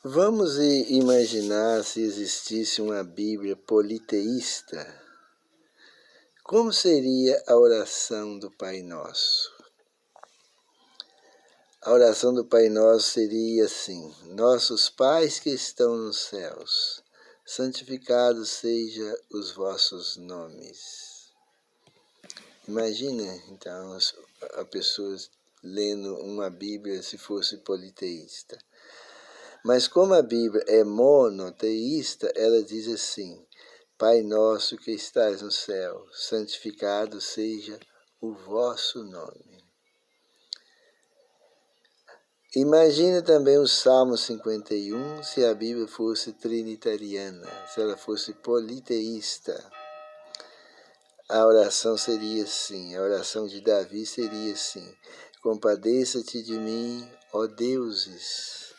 Vamos imaginar se existisse uma Bíblia politeísta. Como seria a oração do Pai Nosso? A oração do Pai Nosso seria assim: Nossos pais que estão nos céus, santificados seja os vossos nomes. Imagina, então, a pessoa lendo uma Bíblia se fosse politeísta. Mas como a Bíblia é monoteísta, ela diz assim: Pai nosso que estás no céu, santificado seja o vosso nome. Imagina também o Salmo 51, se a Bíblia fosse trinitariana, se ela fosse politeísta. A oração seria assim, a oração de Davi seria assim: Compadeça-te de mim, ó deuses,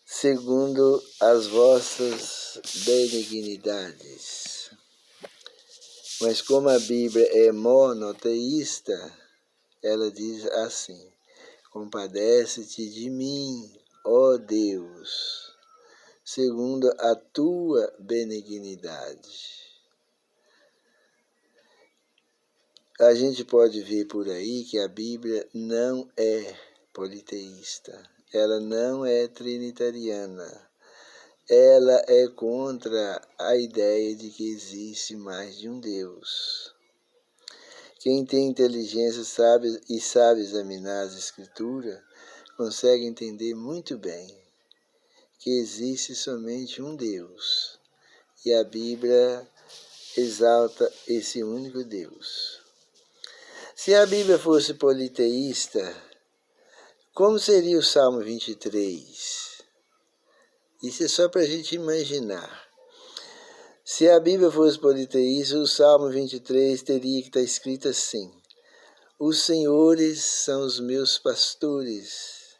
segundo as vossas benignidades. Mas como a Bíblia é monoteísta, ela diz assim: Compadece-te de mim, ó Deus, segundo a tua benignidade. A gente pode ver por aí que a Bíblia não é politeísta, ela não é trinitariana. Ela é contra a ideia de que existe mais de um Deus. Quem tem inteligência sabe examinar as Escrituras, consegue entender muito bem que existe somente um Deus. E a Bíblia exalta esse único Deus. Se a Bíblia fosse politeísta, como seria o Salmo 23? Isso é só para a gente imaginar. Se a Bíblia fosse politeísta, o Salmo 23 teria que estar escrito assim: Os senhores são os meus pastores,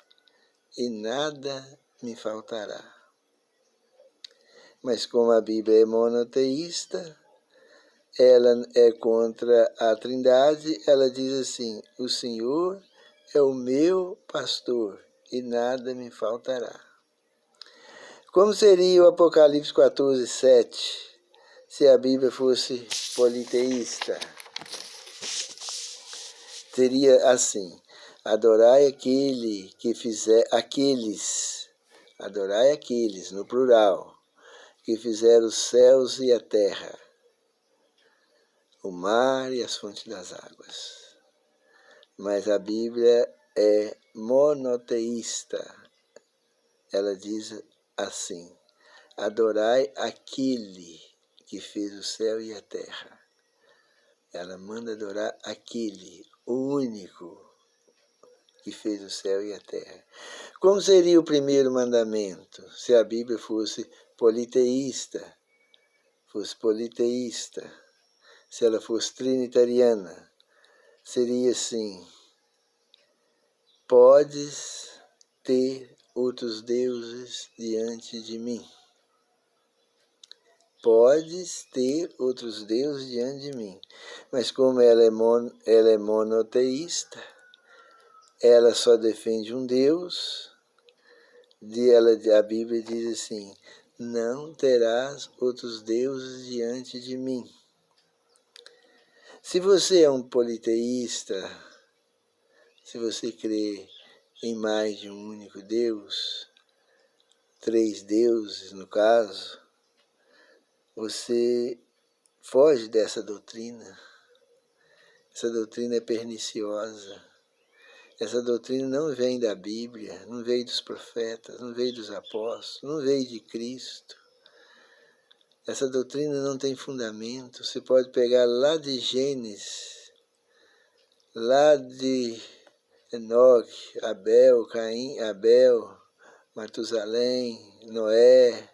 e nada me faltará. Mas como a Bíblia é monoteísta, ela é contra a Trindade, ela diz assim: O Senhor é o meu pastor, e nada me faltará. Como seria o Apocalipse 14, 7, se a Bíblia fosse politeísta? Seria assim: adorai aquele que fizer, adorai aqueles, no plural, que fizeram os céus e a terra, o mar e as fontes das águas. Mas a Bíblia é monoteísta. Ela diz assim: adorai aquele que fez o céu e a terra. Ela manda adorar aquele, o único que fez o céu e a terra. Como seria o primeiro mandamento se a Bíblia fosse politeísta? Se ela fosse trinitariana, seria assim: podes ter outros deuses diante de mim. Podes ter outros deuses diante de mim. Mas como ela é monoteísta, ela só defende um Deus. A Bíblia diz assim: não terás outros deuses diante de mim. Se você é um politeísta, se você crê em mais de um único Deus, 3 deuses no caso, você foge dessa doutrina. Essa doutrina é perniciosa. Essa doutrina não vem da Bíblia, não veio dos profetas, não veio dos apóstolos, não veio de Cristo. Essa doutrina não tem fundamento. Você pode pegar lá de Gênesis, lá de Enoque, Abel, Caim, Abel, Matusalém, Noé.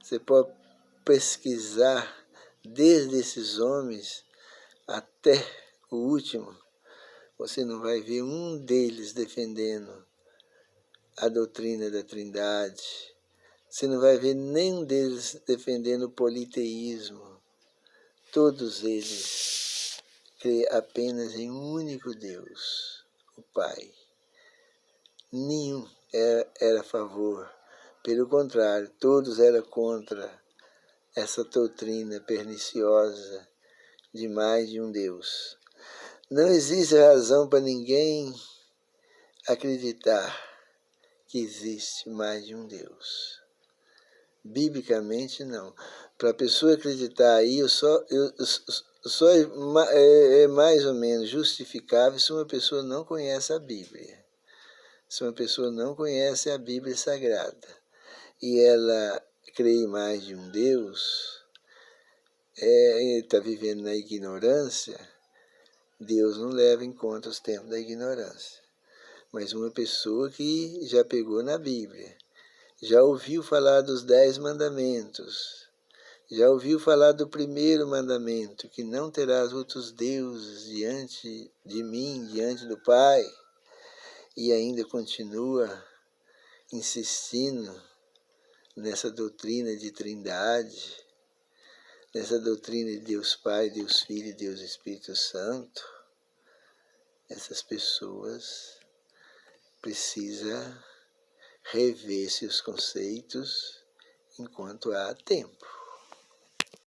Você pode pesquisar desde esses homens até o último. Você não vai ver um deles defendendo a doutrina da Trindade. Você não vai ver nenhum deles defendendo o politeísmo. Todos eles creem apenas em um único Deus, o Pai. Nenhum era a favor. Pelo contrário, todos eram contra essa doutrina perniciosa de mais de um Deus. Não existe razão para ninguém acreditar que existe mais de um Deus. Biblicamente, não. Para a pessoa acreditar aí, só é mais ou menos justificável se uma pessoa não conhece a Bíblia. Se uma pessoa não conhece a Bíblia Sagrada e ela crê em mais de um Deus, está vivendo na ignorância, Deus não leva em conta os tempos da ignorância. Mas uma pessoa que já pegou na Bíblia, já ouviu falar dos 10 mandamentos, já ouviu falar do primeiro mandamento, que não terás outros deuses diante de mim, diante do Pai, e ainda continua insistindo nessa doutrina de trindade, nessa doutrina de Deus Pai, Deus Filho e Deus Espírito Santo, essas pessoas precisam rever seus conceitos enquanto há tempo.